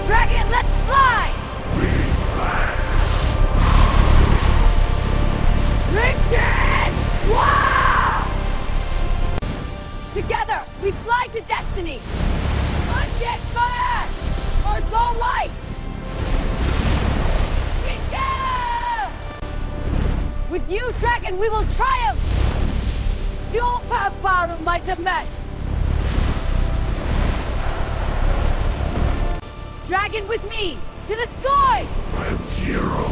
Dragon, let's fly! Princess! Wow! Together, we fly to destiny! Undead fire! Our bow light! Together! With you, Dragon, we will triumph! Fuel power of might and men! Dragon with me! To the sky! With hero,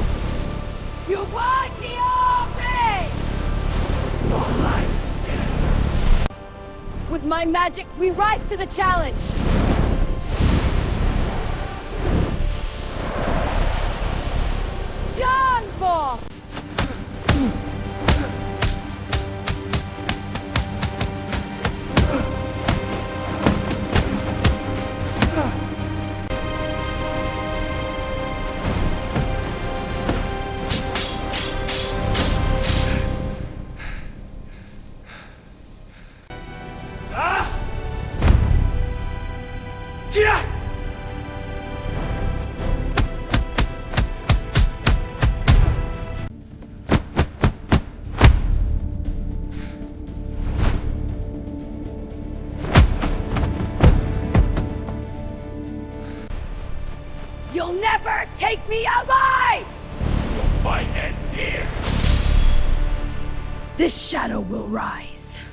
You want the army! while I stand. With my magic, we rise to the challenge! Done for! You'll never take me alive! Fight ends here. This shadow will rise.